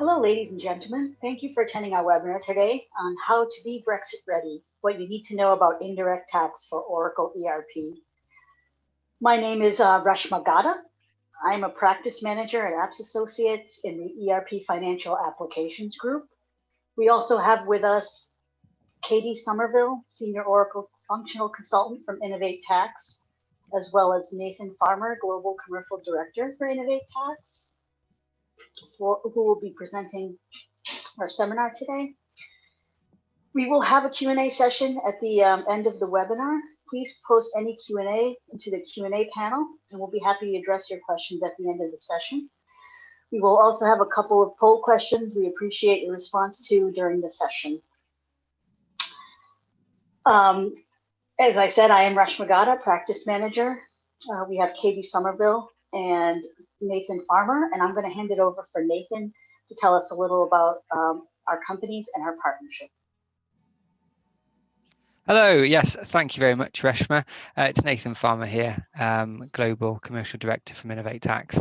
Hello, ladies and gentlemen. Thank you for attending our webinar today on how to be Brexit ready, what you need to know about indirect tax for Oracle ERP. My name is Rashma Gada. I'm a practice manager at Apps Associates in the ERP Financial Applications Group. We also have with us Katie Somerville, Senior Oracle Functional Consultant from Innovate Tax, as well as Nathan Farmer, Global Commercial Director for Innovate Tax, who will be presenting our seminar today. We will have a Q&A session at the end of the webinar. Please post any Q&A into the Q&A panel, and we'll be happy to address your questions at the end of the session. We will also have a couple of poll questions we appreciate your response to during the session. As I said, I am Rashma Gada, practice manager. We have Katie Somerville and Nathan Farmer, and I'm going to hand it over for Nathan to tell us a little about our companies and our partnership. Hello, yes, thank you very much, Reshma. It's Nathan Farmer here, Global Commercial Director from Innovate Tax.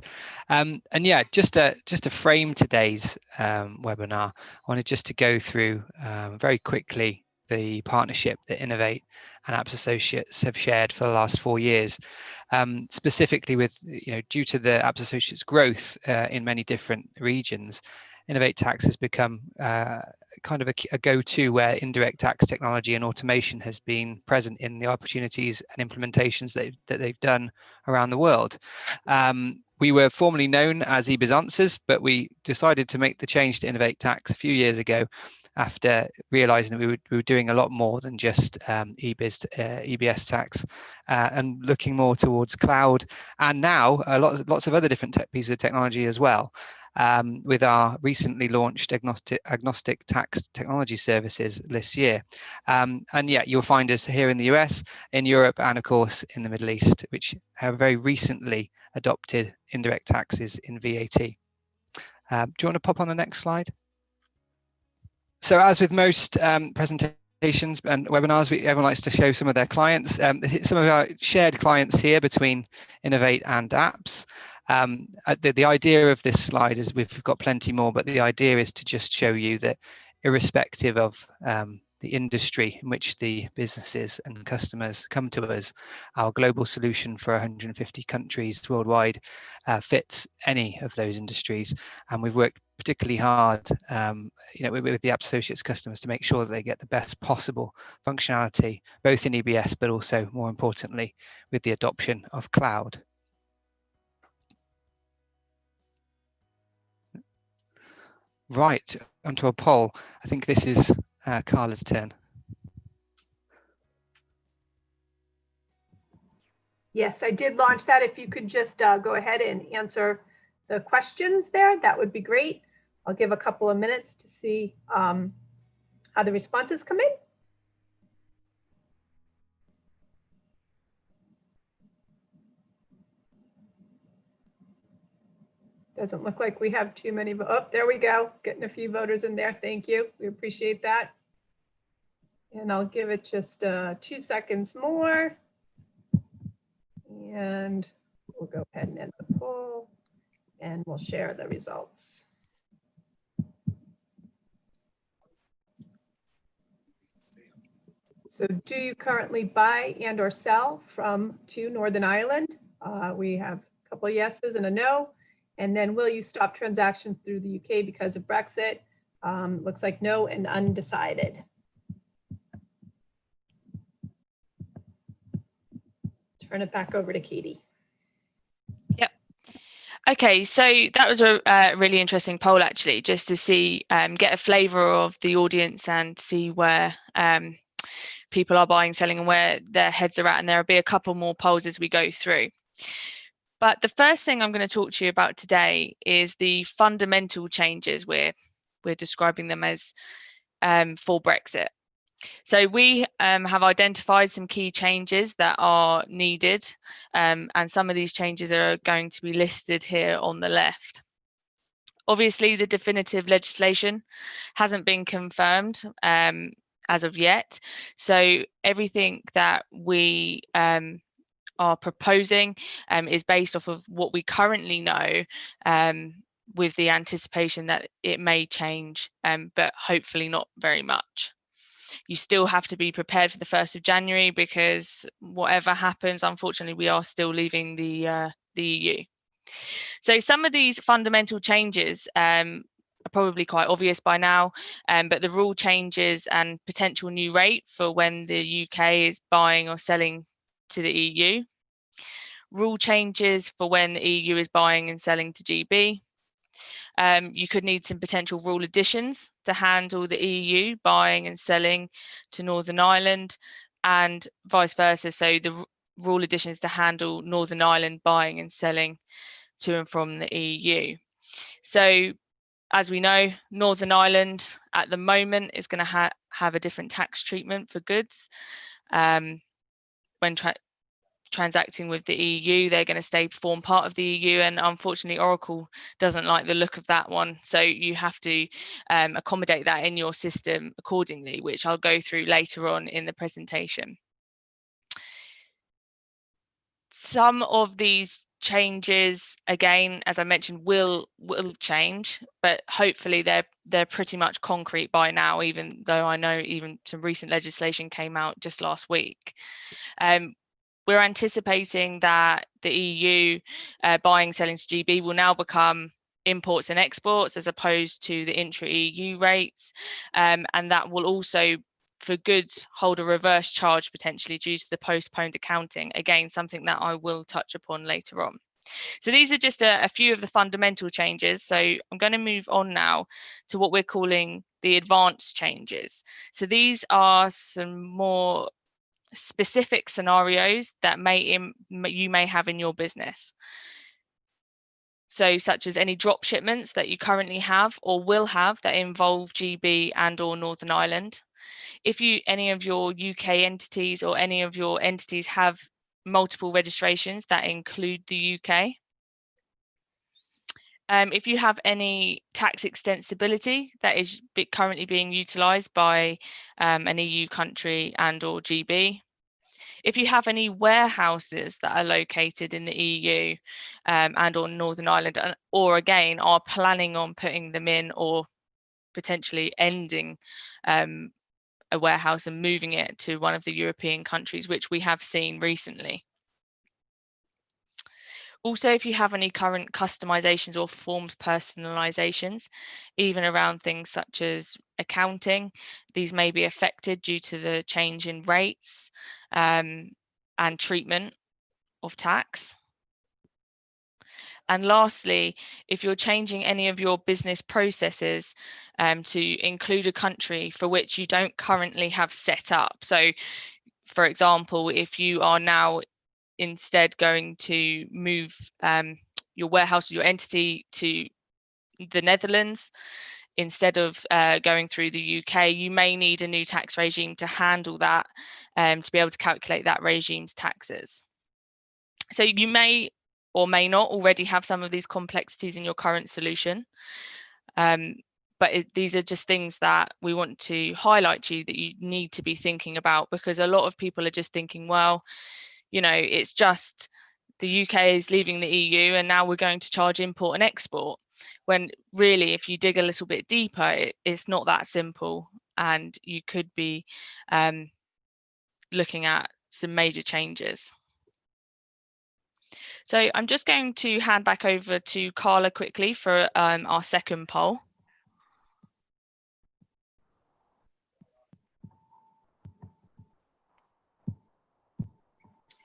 And yeah, just to frame today's webinar, I wanted just to go through very quickly the partnership that Innovate and Apps Associates have shared for the last 4 years, specifically with, due to the Apps Associates growth in many different regions. Innovate Tax has become kind of a go-to where indirect tax technology and automation has been present in the opportunities and implementations that they've done around the world. We were formerly known as eBiz Answers, but we decided to make the change to Innovate Tax a few years ago after realizing that we were doing a lot more than just EBS tax and looking more towards cloud, and now lots of other different pieces of technology as well. With our recently launched agnostic tax technology services this year. And yeah, you'll find us here in the US, in Europe, and of course in the Middle East, which have very recently adopted indirect taxes in VAT. Do you want to pop on the next slide? So as with most presentations and webinars, everyone likes to show some of their clients. Some of our shared clients here between Innovate and Apps. The idea of this slide is we've got plenty more, but the idea is to just show you that irrespective of the industry in which the businesses and customers come to us, our global solution for 150 countries worldwide fits any of those industries. And we've worked particularly hard with the Apps Associates customers to make sure that they get the best possible functionality, both in EBS, but also more importantly, with the adoption of cloud. Right, onto a poll. I think this is Carla's turn. Yes, I did launch that. If you could just go ahead and answer the questions there, that would be great. I'll give a couple of minutes to see how the responses come in. Doesn't look like we have too many. Oh, there we go. Getting a few voters in there. Thank you. We appreciate that. And I'll give it just 2 seconds more. And we'll go ahead and end the poll and we'll share the results. So do you currently buy and or sell to Northern Ireland? We have a couple of yeses and a no. And then will you stop transactions through the UK because of Brexit? Looks like no and undecided. Turn it back over to Katie. Yep. Okay, so that was a really interesting poll actually, just to see, get a flavour of the audience and see where people are buying, selling and where their heads are at. And there'll be a couple more polls as we go through. But the first thing I'm going to talk to you about today is the fundamental changes we're describing them as for Brexit. So we have identified some key changes that are needed, and some of these changes are going to be listed here on the left. Obviously, the definitive legislation hasn't been confirmed as of yet. So everything that we are proposing is based off of what we currently know with the anticipation that it may change, but hopefully not very much. You still have to be prepared for the 1st of January because whatever happens, unfortunately, we are still leaving the EU. So some of these fundamental changes are probably quite obvious by now, but the rule changes and potential new rate for when the UK is buying or selling to the EU. Rule changes for when the EU is buying and selling to GB. You could need some potential rule additions to handle the EU buying and selling to Northern Ireland, and vice versa. So the rule additions to handle Northern Ireland buying and selling to and from the EU. So as we know, Northern Ireland at the moment is going to have a different tax treatment for goods. When transacting with the EU, they're going to form part of the EU, and unfortunately Oracle doesn't like the look of that one, so you have to accommodate that in your system accordingly, which I'll go through later on in the presentation. Some of these changes, again, as I mentioned, will change, but hopefully they're pretty much concrete by now, even though I know even some recent legislation came out just last week. We're anticipating that the EU buying, selling to GB will now become imports and exports as opposed to the intra-EU rates, and that will also, for goods, hold a reverse charge potentially due to the postponed accounting. Again, something that I will touch upon later on. So these are just a few of the fundamental changes. So I'm going to move on now to what we're calling the advanced changes. So these are some more specific scenarios that you may have in your business. So such as any drop shipments that you currently have or will have that involve GB and or Northern Ireland. If any of your UK entities or any of your entities have multiple registrations that include the UK. If you have any tax extensibility that is currently being utilised by an EU country and or GB. If you have any warehouses that are located in the EU and or Northern Ireland, or again are planning on putting them in or potentially ending a warehouse and moving it to one of the European countries, which we have seen recently. Also, if you have any current customizations or forms personalizations, even around things such as accounting, these may be affected due to the change in rates and treatment of tax. And lastly, if you're changing any of your business processes to include a country for which you don't currently have set up. So, for example, if you are now instead going to move your warehouse or your entity to the Netherlands, instead of going through the UK, you may need a new tax regime to handle that, to be able to calculate that regime's taxes. So you may or may not already have some of these complexities in your current solution. But these are just things that we want to highlight to you that you need to be thinking about, because a lot of people are just thinking, well, you know, it's just the UK is leaving the EU and now we're going to charge import and export. When really, if you dig a little bit deeper, it's not that simple, and you could be looking at some major changes. So I'm just going to hand back over to Carla quickly for our second poll.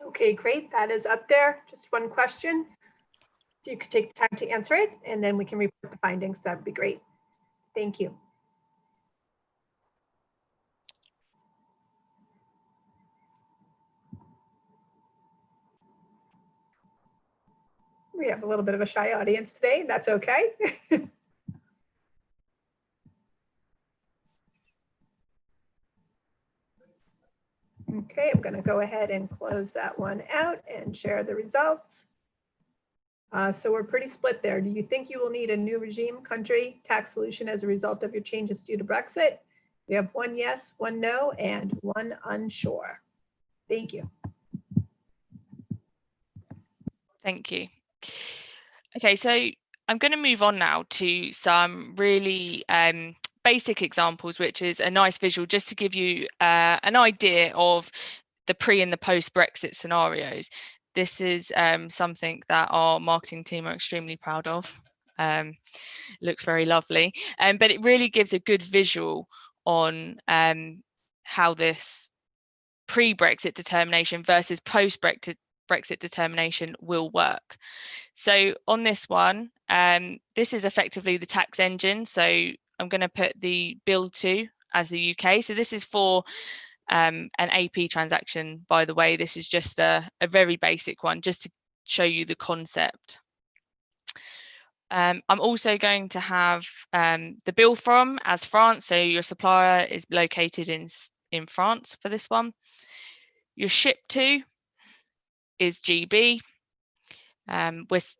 Okay, great. That is up there. Just one question. If you could take the time to answer it, and then we can report the findings, that would be great. Thank you. We have a little bit of a shy audience today. That's okay. Okay, I'm going to go ahead and close that one out and share the results. So we're pretty split there. Do you think you will need a new regime, country, tax solution as a result of your changes due to Brexit? We have one yes, one no, and one unsure. Thank you. Thank you. Okay, so I'm going to move on now to some really basic examples, which is a nice visual just to give you an idea of the pre and the post-Brexit scenarios. This is something that our marketing team are extremely proud of. Looks very lovely, but it really gives a good visual on how this pre-Brexit determination versus post-Brexit determination will work. So on this one, this is effectively the tax engine. So I'm going to put the bill to as the UK. So this is for an AP transaction, by the way. This is just a very basic one, just to show you the concept. I'm also going to have the bill from as France. So your supplier is located in France for this one. Your ship to is GB. With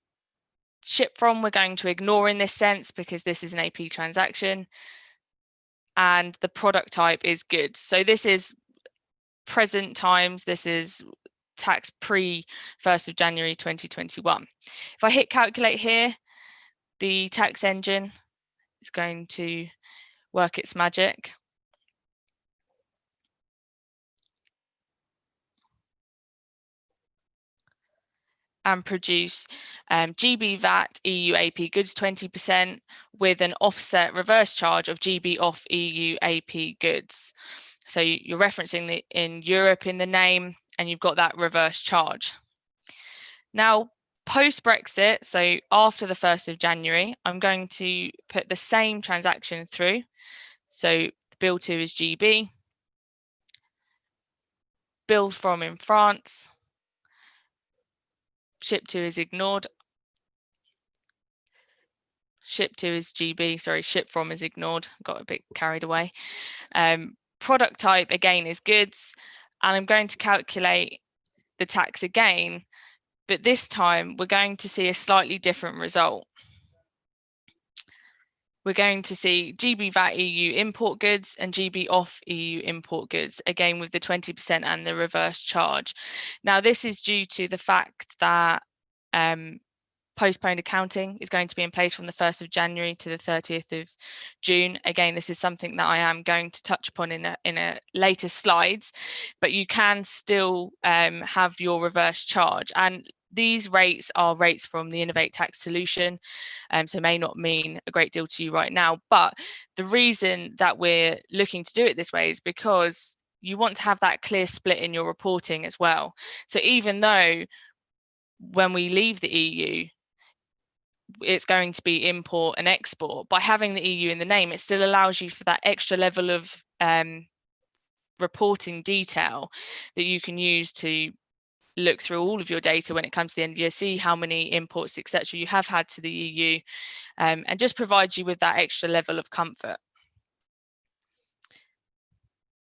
ship from, we're going to ignore in this sense because this is an AP transaction. And the product type is goods. So this is present times. This is tax pre 1st of January 2021. If I hit calculate here, the tax engine is going to work its magic. And produce GB VAT EU AP goods 20% with an offset reverse charge of GB off EU AP goods. So you're referencing in Europe in the name, and you've got that reverse charge. Now, post-Brexit, so after the 1st of January, I'm going to put the same transaction through. So the bill to is GB, bill from in France, ship to is ignored, ship to is GB, sorry, ship from is ignored, got a bit carried away. Product type, again, is goods, and I'm going to calculate the tax again, but this time we're going to see a slightly different result. We're going to see GB VAT EU import goods and GB off EU import goods, again with the 20% and the reverse charge. Now, this is due to the fact that postponed accounting is going to be in place from the 1st of January to the 30th of June. Again, this is something that I am going to touch upon in a later slides, but you can still have your reverse charge. And these rates are rates from the Innovate tax solution, so may not mean a great deal to you right now. But the reason that we're looking to do it this way is because you want to have that clear split in your reporting as well. So even though when we leave the EU, it's going to be import and export, by having the EU in the name, it still allows you for that extra level of reporting detail that you can use to look through all of your data when it comes to the end of the year, see how many imports, etc. you have had to the EU, and just provides you with that extra level of comfort.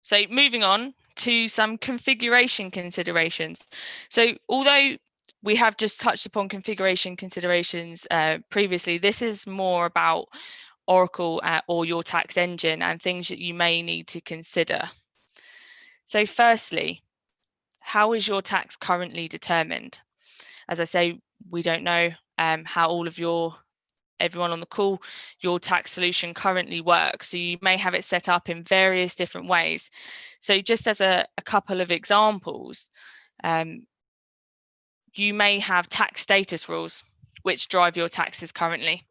So moving on to some configuration considerations. So although we have just touched upon configuration considerations previously, this is more about Oracle or your tax engine and things that you may need to consider. So firstly, how is your tax currently determined? As I say, we don't know how all of everyone on the call, your tax solution currently works. So you may have it set up in various different ways. So just as a couple of examples, you may have tax status rules which drive your taxes currently.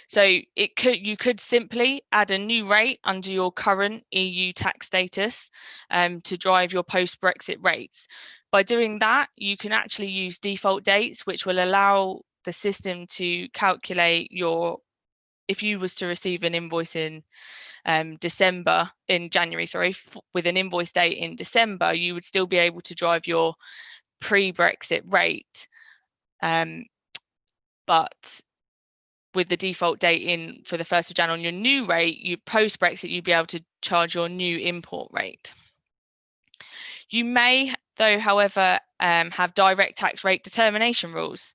So you could simply add a new rate under your current EU tax status to drive your post-Brexit rates. By doing that, you can actually use default dates, which will allow the system to calculate if you was to receive an invoice in January, with an invoice date in December, you would still be able to drive your pre-Brexit rate, but with the default date in for the 1st of January on your new rate, post-Brexit, you'd be able to charge your new import rate. You may, though, however, have direct tax rate determination rules.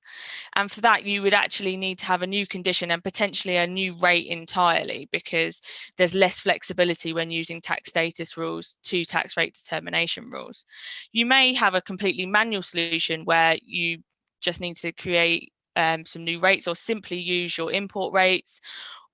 And for that, you would actually need to have a new condition and potentially a new rate entirely, because there's less flexibility when using tax status rules to tax rate determination rules. You may have a completely manual solution where you just need to create some new rates, or simply use your import rates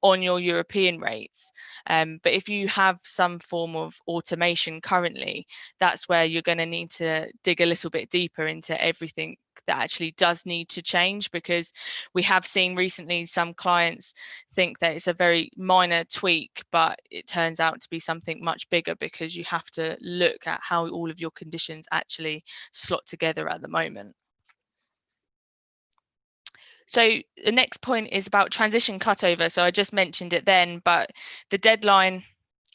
on your European rates. But if you have some form of automation currently, that's where you're going to need to dig a little bit deeper into everything that actually does need to change, because we have seen recently some clients think that it's a very minor tweak, but it turns out to be something much bigger, because you have to look at how all of your conditions actually slot together at the moment. So the next point is about transition cutover. So I just mentioned it then, but the deadline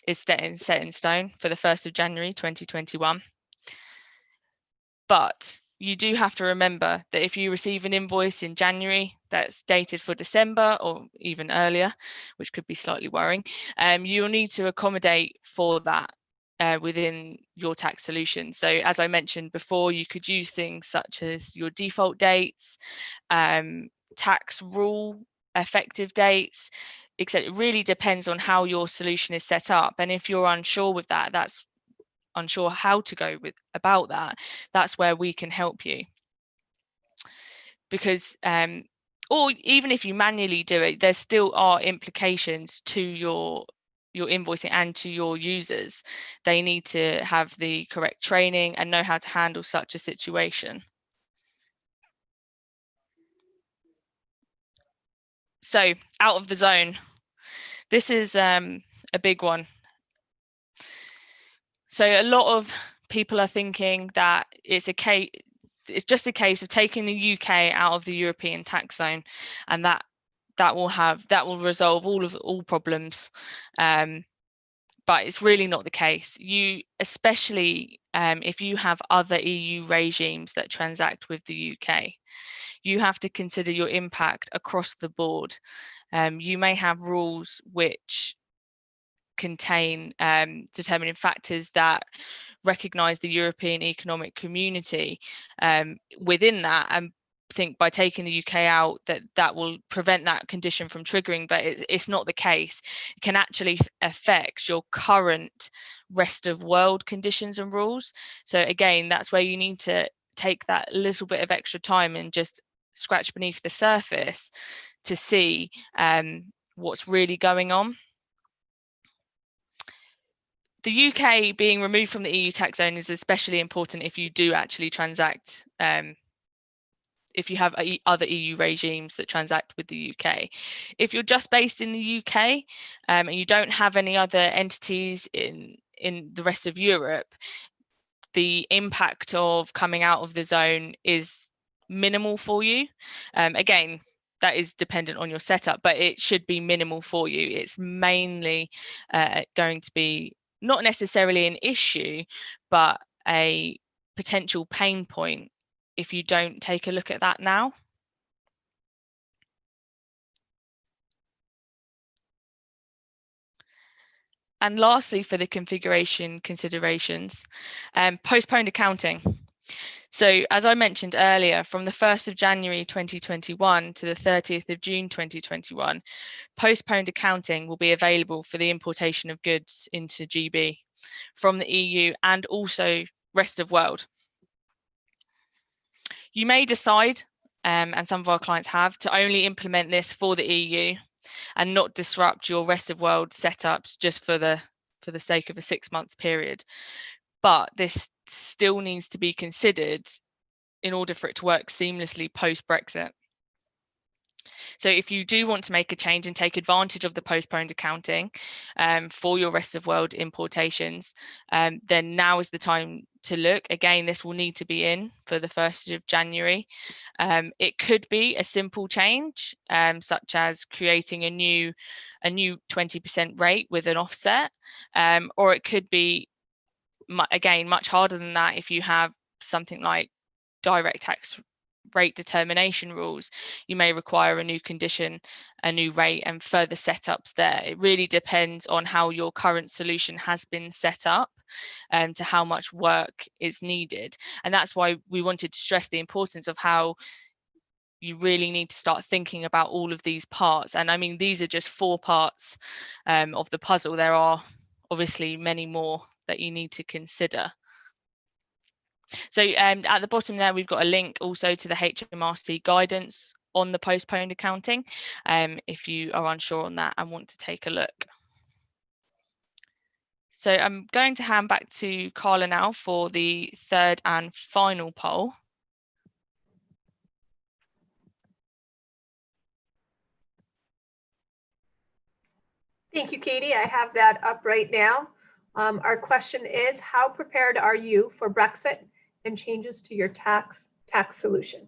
is set in stone for the 1st of January 2021. But you do have to remember that if you receive an invoice in January that's dated for December or even earlier, which could be slightly worrying, you'll need to accommodate for that within your tax solution. So as I mentioned before, you could use things such as your default dates, tax rule effective dates, etc. It really depends on how your solution is set up, and if you're unsure with that, that's unsure how to go with about that, that's where we can help you. Because or even if you manually do it, there still are implications to your invoicing and to your users. They need to have the correct training and know how to handle such a situation. So out of the zone, this is a big one. So a lot of people are thinking that it's just a case of taking the UK out of the European tax zone, and that will resolve all problems. But it's really not the case. Especially if you have other EU regimes that transact with the UK, you have to consider your impact across the board. You may have rules which contain determining factors that recognise the European Economic Community within that, and think by taking the UK out that will prevent that condition from triggering, but it's not the case. It can actually affect your current rest of world conditions and rules. So again, that's where you need to take that little bit of extra time and just scratch beneath the surface to see what's really going on. The UK being removed from the EU tax zone is especially important if you do actually transact, if you have other EU regimes that transact with the UK. If you're just based in the UK and you don't have any other entities in the rest of Europe, the impact of coming out of the zone is minimal for you. Again, that is dependent on your setup, but it should be minimal for you. It's mainly going to be not necessarily an issue, but a potential pain point if you don't take a look at that now. And lastly, for the configuration considerations, postponed accounting. So as I mentioned earlier, from the 1st of January 2021 to the 30th of June 2021, postponed accounting will be available for the importation of goods into GB from the EU and also rest of world. You may decide, and some of our clients have, to only implement this for the EU and not disrupt your rest of world setups just for the sake of a 6-month period. But this still needs to be considered in order for it to work seamlessly post-Brexit. So if you do want to make a change and take advantage of the postponed accounting for your rest of world importations, then now is the time to look. Again, this will need to be in for the 1st of January. It could be a simple change, such as creating a new 20% rate with an offset, or it could be, again, much harder than that if you have something like direct tax rate determination rules. You may require a new condition, a new rate, and further setups there. It really depends on how your current solution has been set up to how much work is needed. And that's why we wanted to stress the importance of how you really need to start thinking about all of these parts. And I mean, these are just 4 parts of the puzzle. There are obviously many more that you need to consider. So at the bottom there, we've got a link also to the HMRC guidance on the postponed accounting, if you are unsure on that and want to take a look. So I'm going to hand back to Carla now for the third and final poll. Thank you, Katie. I have that up right now. Our question is, how prepared are you for Brexit and changes to your tax solution?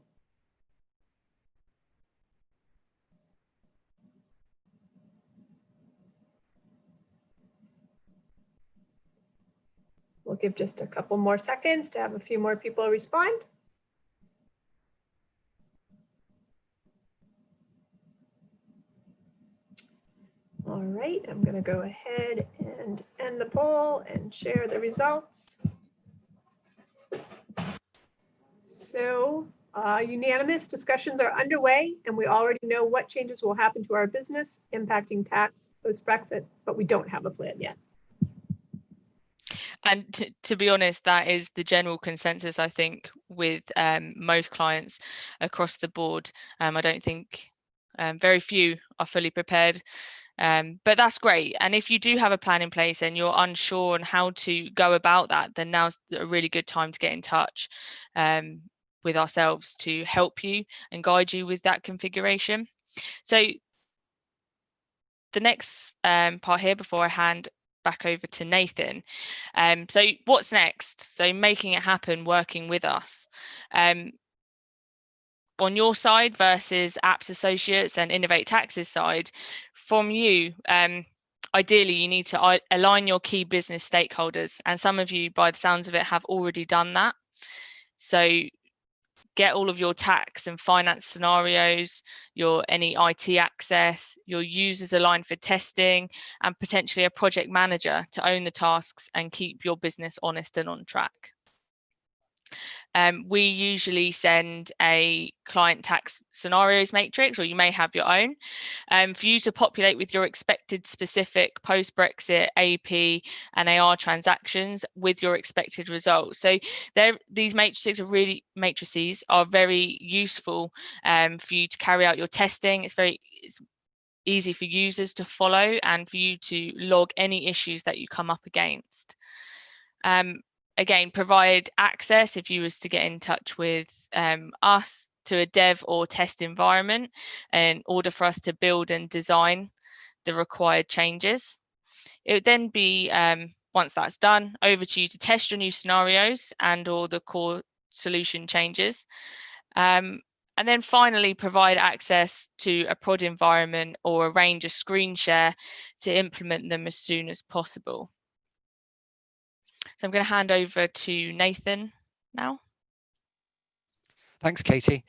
We'll give just a couple more seconds to have a few more people respond. All right, I'm going to go ahead and end the poll and share the results. So unanimous discussions are underway, and we already know what changes will happen to our business impacting tax post-Brexit, but we don't have a plan yet. And to be honest, that is the general consensus, I think, with most clients across the board. I don't think very few are fully prepared, but that's great. And if you do have a plan in place and you're unsure on how to go about that, then now's a really good time to get in touch with ourselves to help you and guide you with that configuration. So the next part here, before I hand back over to Nathan. So what's next? So making it happen, working with us. On your side versus Apps Associates and Innovate Tax's side, from you, ideally you need to align your key business stakeholders, and some of you, by the sounds of it, have already done that. So get all of your tax and finance scenarios, any IT access, your users aligned for testing, and potentially a project manager to own the tasks and keep your business honest and on track. We usually send a client tax scenarios matrix, or you may have your own, for you to populate with your expected specific post-Brexit AP and AR transactions with your expected results. So these matrices are very useful for you to carry out your testing. It's easy for users to follow and for you to log any issues that you come up against. Again, provide access if you was to get in touch with us to a dev or test environment in order for us to build and design the required changes. It would then be, once that's done, over to you to test your new scenarios and or the core solution changes. And then finally, provide access to a prod environment or arrange a screen share to implement them as soon as possible. So I'm going to hand over to Nathan now. Thanks, Katie.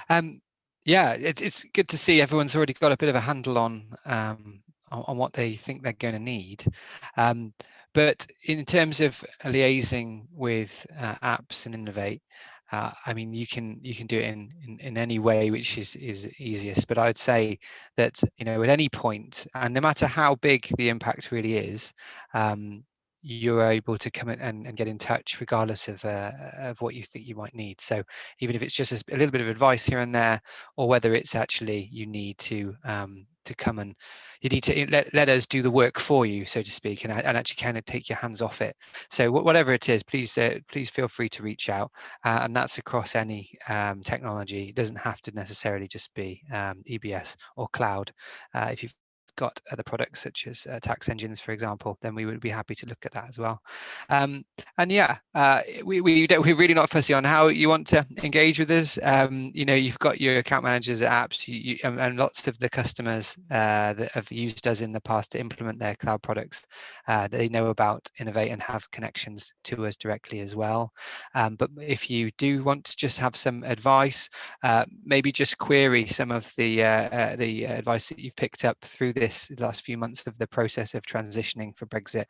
Yeah, it's good to see everyone's already got a bit of a handle on what they think they're going to need. But in terms of liaising with apps and Innovate, I mean, you can do it in any way which is easiest. But I'd say that, you know, at any point, and no matter how big the impact really is, you're able to come in and get in touch regardless of what you think you might need. So even if it's just a little bit of advice here and there, or whether it's actually you need to come and you need to let us do the work for you, so to speak, and actually kind of take your hands off it. So whatever it is, please feel free to reach out, and that's across any technology. It doesn't have to necessarily just be EBS or cloud. If you've got other products such as tax engines, for example, then we would be happy to look at that as well. And yeah, we're really not fussy on how you want to engage with us. You know, you've got your account managers at apps, and lots of the customers that have used us in the past to implement their cloud products, they know about Innovate and have connections to us directly as well. But if you do want to just have some advice, maybe just query some of the advice that you've picked up through the last few months of the process of transitioning for Brexit.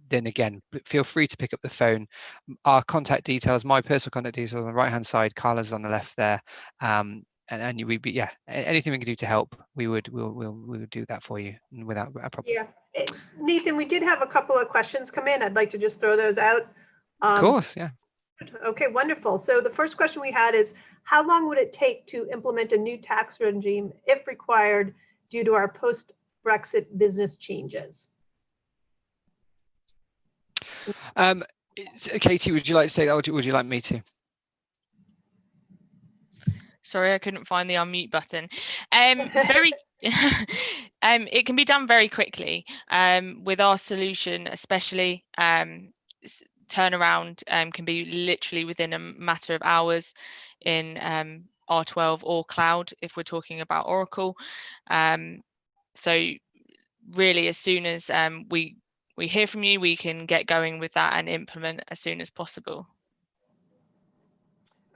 Then again, feel free to pick up the phone. Our contact details, my personal contact details on the right hand side, Carla's on the left there. And we'd be, yeah, anything we can do to help, we'll do that for you without a problem. Yeah, Nathan, we did have a couple of questions come in. I'd like to just throw those out. Of course, yeah. Okay, wonderful. So the first question we had is, how long would it take to implement a new tax regime if required due to our post-Brexit business changes? Katie, would you like to take that, or would you like me to? Sorry, I couldn't find the unmute button. It can be done very quickly. With our solution, especially, turnaround can be literally within a matter of hours in R12 or cloud if we're talking about Oracle. So really, as soon as we hear from you, we can get going with that and implement as soon as possible.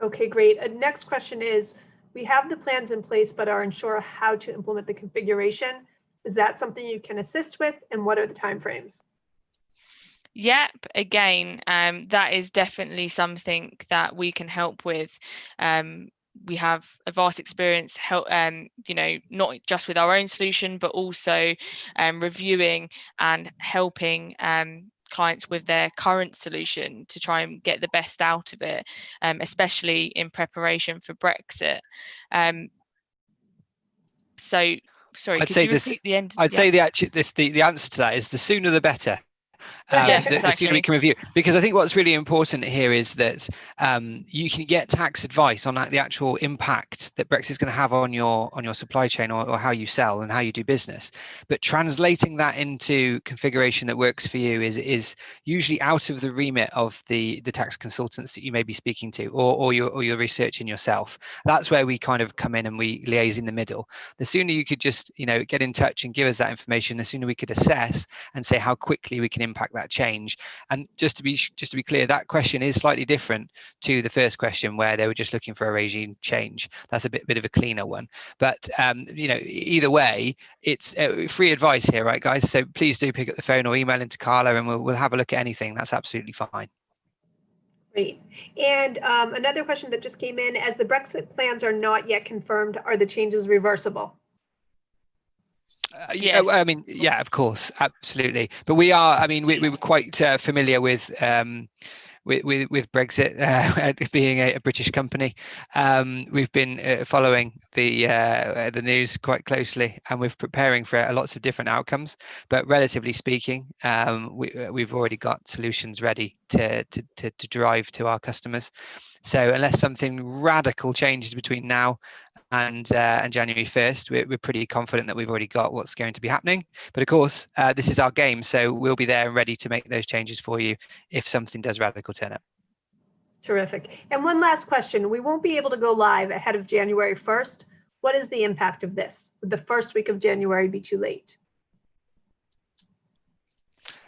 Okay, great. Next question is, we have the plans in place but are unsure how to implement the configuration. Is that something you can assist with, and what are the timeframes? Yep, again, that is definitely something that we can help with. We have a vast experience help, not just with our own solution, but also reviewing and helping clients with their current solution to try and get the best out of it, especially in preparation for Brexit. So, sorry, could you repeat the end? I'd say the answer to that is the sooner the better. Yeah, the sooner we can review, because I think what's really important here is that you can get tax advice on the actual impact that Brexit is going to have on your supply chain or how you sell and how you do business. But translating that into configuration that works for you is usually out of the remit of the tax consultants that you may be speaking to, or you're researching yourself. That's where we kind of come in and we liaise in the middle. The sooner you could just get in touch and give us that information, the sooner we could assess and say how quickly we can impact that change. And just to be clear, that question is slightly different to the first question where they were just looking for a regime change. That's a bit of a cleaner one. But either way, it's free advice here, right, guys? So please do pick up the phone or email into Carla, and we'll have a look at anything. That's absolutely fine. Great. And another question that just came in: as the Brexit plans are not yet confirmed, are the changes reversible? Yes. I mean, yeah, of course, absolutely. But we are. I mean, we were quite familiar with Brexit being a British company. We've been following the news quite closely, and we're preparing for lots of different outcomes. But relatively speaking, we've already got solutions ready to drive to our customers. So unless something radical changes between now and January 1st, we're pretty confident that we've already got what's going to be happening. But of course, this is our game, so we'll be there and ready to make those changes for you if something does radical turn up. Terrific. And one last question: we won't be able to go live ahead of January 1st. What is the impact of this? Would the first week of January be too late?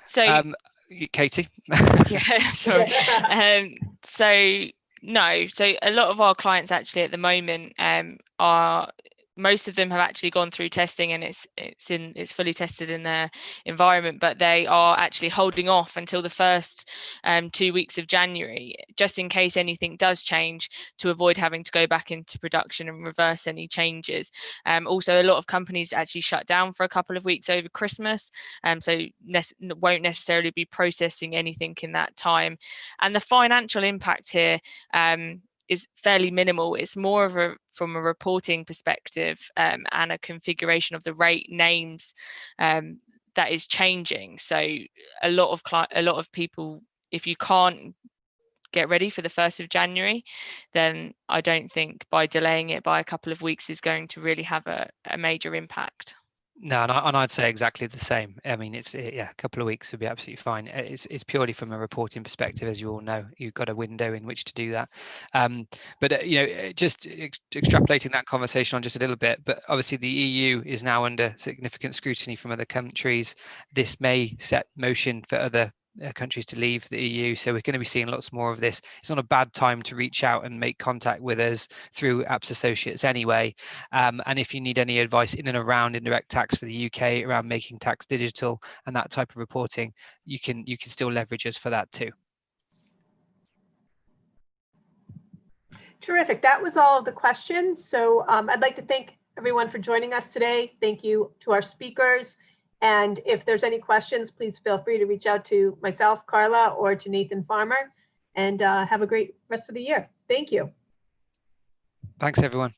So, Katie. Yeah, sorry. So no, so a lot of our clients actually at the moment most of them have actually gone through testing, and it's fully tested in their environment, but they are actually holding off until the first 2 weeks of January, just in case anything does change, to avoid having to go back into production and reverse any changes. Also, a lot of companies actually shut down for a couple of weeks over Christmas, so won't necessarily be processing anything in that time. And the financial impact here is fairly minimal. It's more of from a reporting perspective and a configuration of the rate names that is changing. So a lot of people, if you can't get ready for the 1st of January, then I don't think by delaying it by a couple of weeks is going to really have a major impact. No, and I'd say exactly the same. I mean, a couple of weeks would be absolutely fine. It's purely from a reporting perspective, as you all know. You've got a window in which to do that. But just extrapolating that conversation on just a little bit. But obviously, the EU is now under significant scrutiny from other countries. This may set motion for other countries to leave the EU, so we're going to be seeing lots more of this. It's not a bad time to reach out and make contact with us through Apps Associates anyway. And if you need any advice in and around indirect tax for the UK, around making tax digital and that type of reporting, you can still leverage us for that too. Terrific. That was all of the questions. So I'd like to thank everyone for joining us today. Thank you to our speakers. And if there's any questions, please feel free to reach out to myself, Carla, or to Nathan Farmer. and have a great rest of the year. Thank you. Thanks, everyone.